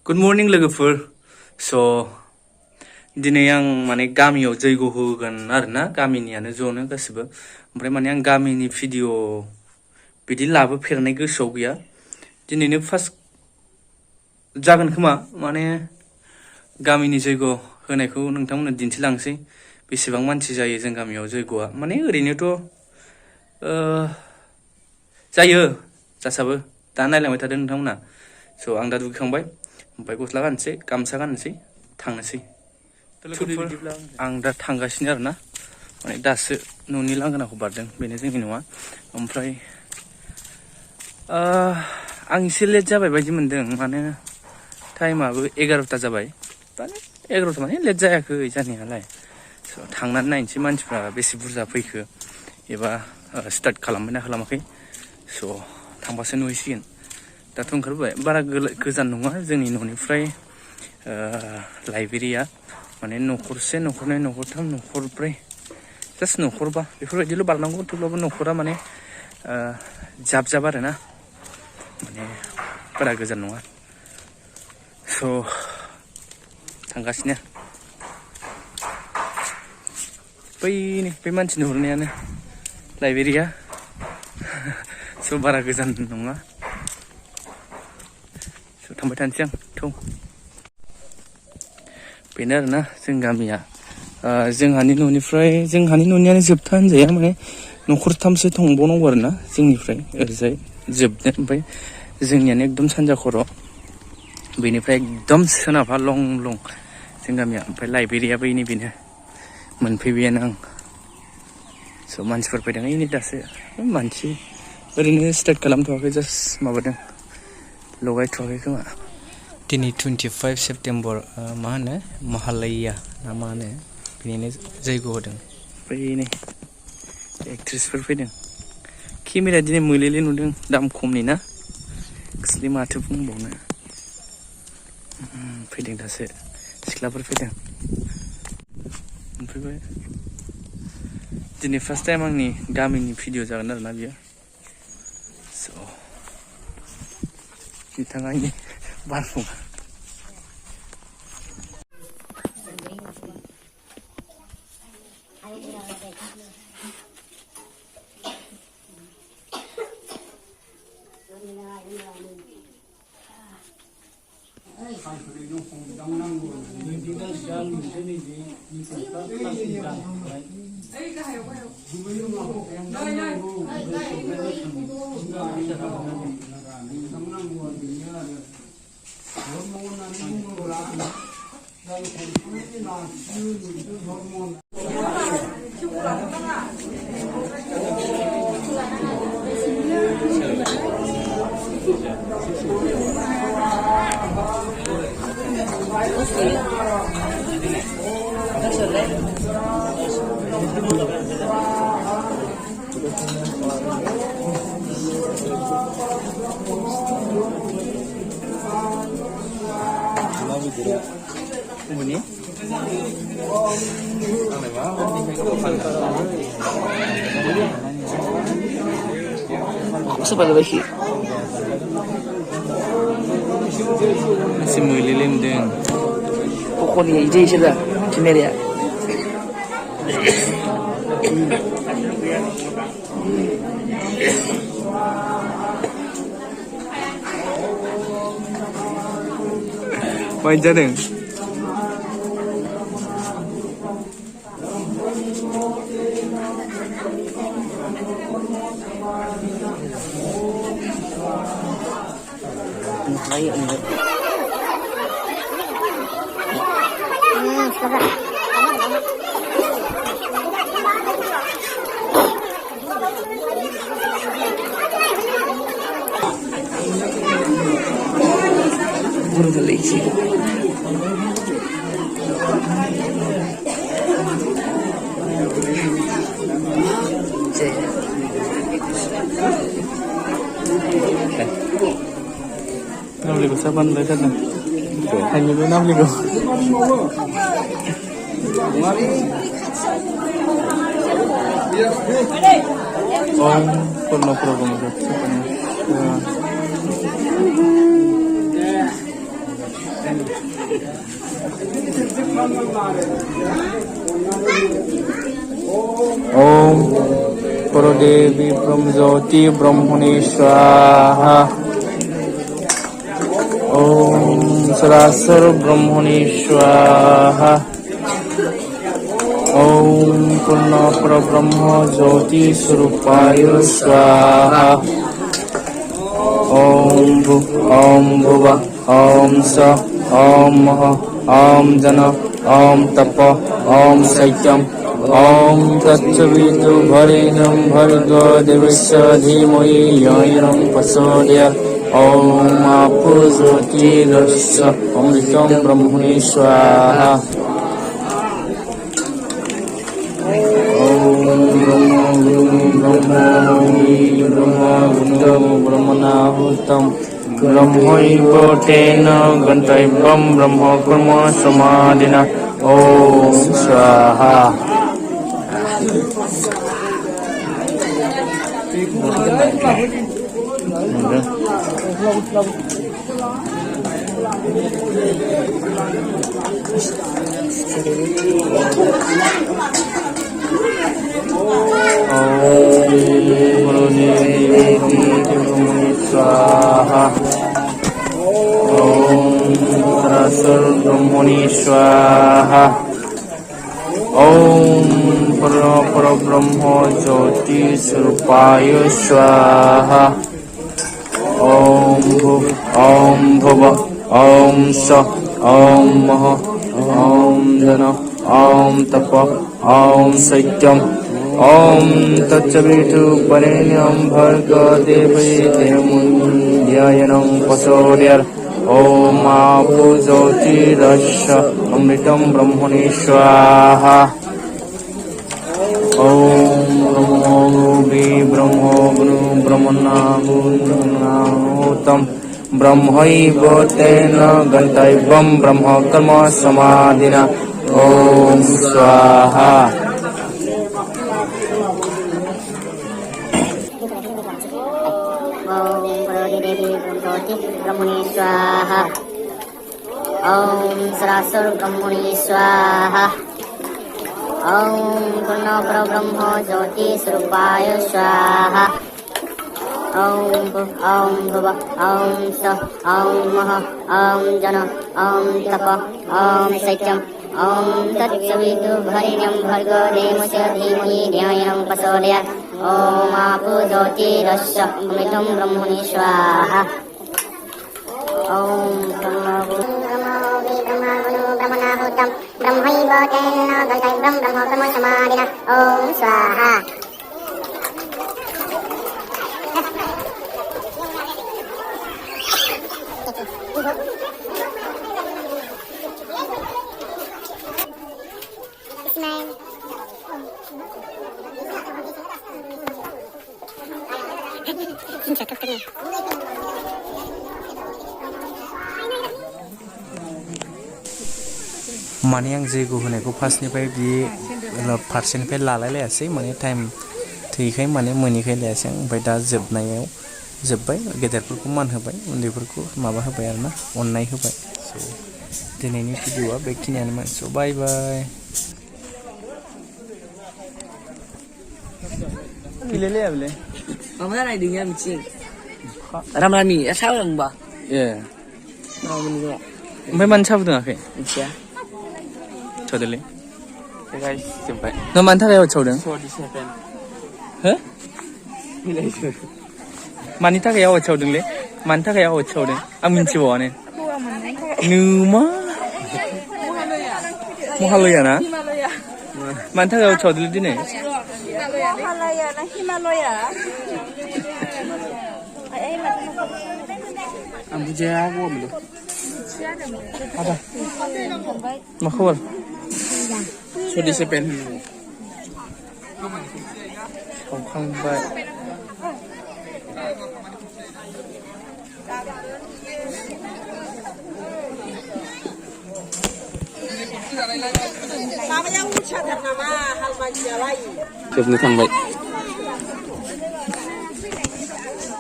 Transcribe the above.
Good morning लोगोफोर. So दिनै आं माने गामियाव जैग' होगोन आरोना गामिनियानो ज'नो गासिबो. ओमफ्राय माने आं गामिनि भिडिअ बिदि लाबोफेरनाय गोसोआव गैया. दिनैनो फार्स्ट जागोन खोमा माने गामिनि जैग' होनायखौ नोंथांमोननो दिन्थिलांसै. बेसेबां मानसि जायो जों गामियाव जैग'आ. माने ओरैनोथ' जायो जासाबो. दा नायलांबाय थादों नोंथांमोना. So आं दा दुगैखांबाय. ओमफ्राय गस्ला गाननोसै गामसा गाननोसै थांनोसै. आं दा थांगासिनो आरोना माने दासो न'नि लांगोनाखौ बारदों बेनो जोंनि न'आ. ओमफ्राय आं एसे लेट जाबाय बायदि मोनदों माने टाइमाबो 11ता जाबाय. माने 11ता माने लेट जायाखै जानायालाय. स' थांनानै नायनोसै मानसिफ्रा बेसे बुरजा फैखो एबा स्टार्ट खालामबायना खालामाखै. स' थांबासो नुहैसिगोन. दाथ' ओंखारबोबाय बारा गोजान नङा जोंनि न'निफ्राय लाइब्रेरिया माने न'खरसे न'खरनै न'खरथाम न'खरब्रै जास्ट न'खरबा बेफोरबायदिल' बारनांगौ. थेवब्लाबो न'खरा माने जाब जाब आरोना माने बारा गोजान नङा. स' थांगासिनो बै मानसिनि हरनायानो लाइब्रेरिया. स' बारा गोजान नङा. थांबाय थानोसै आं थौ. बेनो आरोना जों गामिया. जोंहानि न'नियानो जोबथा होनजाया माने न'खरथामसो थांबावनांगौ आरोना जोंनिफ्राय ओरैजाय जोबनो. ओमफ्राय जोंनियानो एकदम सानजा खर'. बेनिफ्राय एकदम सोनाबहा लं जों गामिया. ओमफ्राय लाइब्रेरिया बैनि बेनो मोनफैबायानो आं. स' मानसिफोर फैदों ओइनै दासो. मानसि ओरैनो स्टार्ट खालामथ'वाखै जास्ट माबादों लगायथ'वाखै खोमा. दिनै 25 सेप्तेम्बर मा होनो महालया ना मा होनो बेनिनो जैग' होदों. ओमफ्राय एक्ट्रिसफोर फैदों. केमेराया दिनै मोलेले नुदों दाम खमनि ना खोस्लि माथो बुंबावनो. फैदों दासो सिख्लाफोर फैदों. ओमफ्राय दिनै फार्स्ट टाइम आंनि गामिनि भिडिअ जागोन आरोना बियो. स' बिथाङा आंनि बारफुङा. Ini sebagai lagi masih melilim deng. Pokoknya ide sudah ciner ya. Main jadeng. Ayo ini. Buru beli sih. Năm liều sao bắn lấy thật này thành như 5 liều. Oh, perlu program itu. Om Puradevi Brahmajyoti Brahmane Swaha. Om Sarasar Brahmane Swaha. Om Purna Parabrahma Jyoti Surupaya Swaha. Om Bhuva Om Sa Om Maha Om Jana Om Tapa Om Saityam Om Tatsavitu Bharenam Bhargo Devasya Dhimoi Yainam Pasodya Om Apu Jyoti Rasya Amritam Brahmane Swaha. Brahmanahutam Brahmaiva tena gantaibam Brahma karma samadhina. Om Swaha. Swaha. Om Sarasar Brahmane Swaha. Om Parabrahma Jyoti Surupaya Swaha. Om Bhuva Om Sa Om Maha Om Jana Om Tapa Om Saityam Om Tatsavitu Bharenam Bhargo Devasya Pasodya Om Apu Jyoti Rasya Amritam Brahmane Swaha. Om Brahmo Brahmanahutam Brahmaiva tena gantaibam Brahma karma samadhina. Om Swaha. Om Puradevi Brahmajyoti Brahmane Swaha. Om Sarasar Brahmane Swaha. Om Purna Parabrahma Jyoti Surupaya Swaha. Om Bhuva Om Sa Om Maha Om Jana Om Tapa Om Saityam Om Tatsavitu Bharenam Bhargo Devasya Dhimoi Yainam Pasodya Om Apu Jyoti Rasya Amritam Brahmane Swaha. Om Brahmanahutam Brahmaiva tena gantaibam Brahma karma samadhina. Om Swaha. माने आं जैग' होनायखौ फार्स्टनिफ्राय बि फारसेनिफ्राय लालायलायासै माने time थैखाय माने मोनिखाय लायासै आं ओमफ्राय दा जोबनायाव जोब्बाय गेदेरफोरखौ मान होबाय उन्दैफोरखौ माबा होबाय आरोना अननाय होबाय स' दिनैनि भिडिअ'आ बेखिनियानोमोन स' बाय बाय गेलेलाया बेले Mamanya ridingnya micing. Ramlami, ya salah mbak. ए Ramlami juga. ओमफ्राय मानो साबोदोङाखै Misya. सावदोलै गाइस जोब्बाय नों मानि थाखाय आवाज सावदों 47. हो Milih. मानि थाखाय आवाज सावदोंलै मानि थाखाय आवाज सावदों आं मिन्थिबावानो नुमा महालया ना मानि थाखाय आवाज सावदोंलै दिनै Himalaya na Himalaya. Ang bujaya ako mo. apa मा खबर 47. सावखांबाय Namanya ucap nama hal majalah. Coba tambah.